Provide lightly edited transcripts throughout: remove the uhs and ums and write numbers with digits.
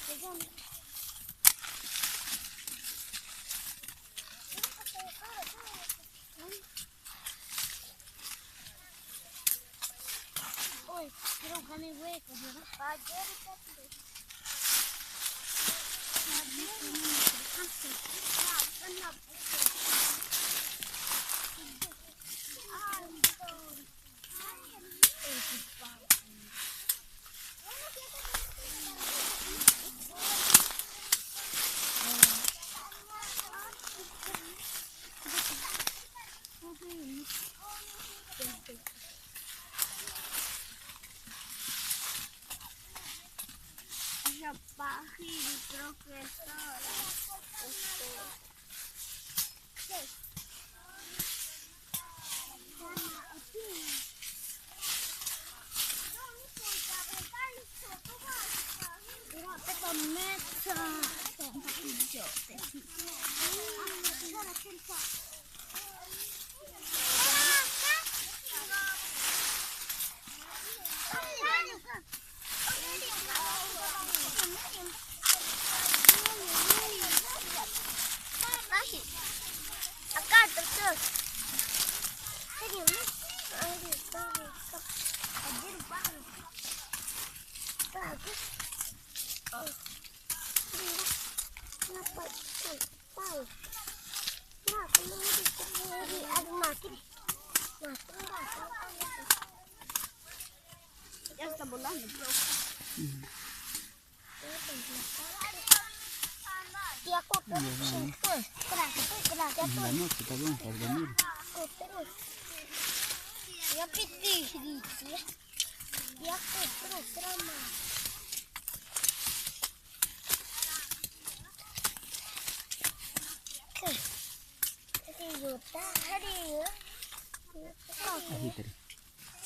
Oi, quiero comer huecos, ¿no? Ayer Pagil, profesora. Acá, terus. Ya está volando, bro. Y aku terus. Vamos, kita belum harus dormir. Terus. Ya pitih sedikit. Ya terus ramah. Ahí tadi.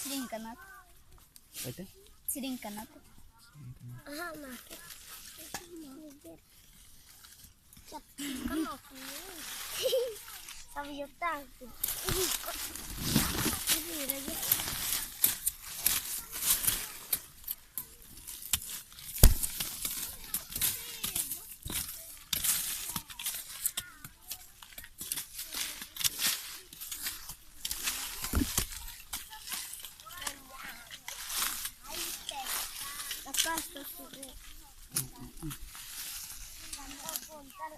Sering kena, Baca. sering kena. Aha, makin. Cap, kan aku. Sabi juta. Ini lagi. Basta subir. Vamos a contar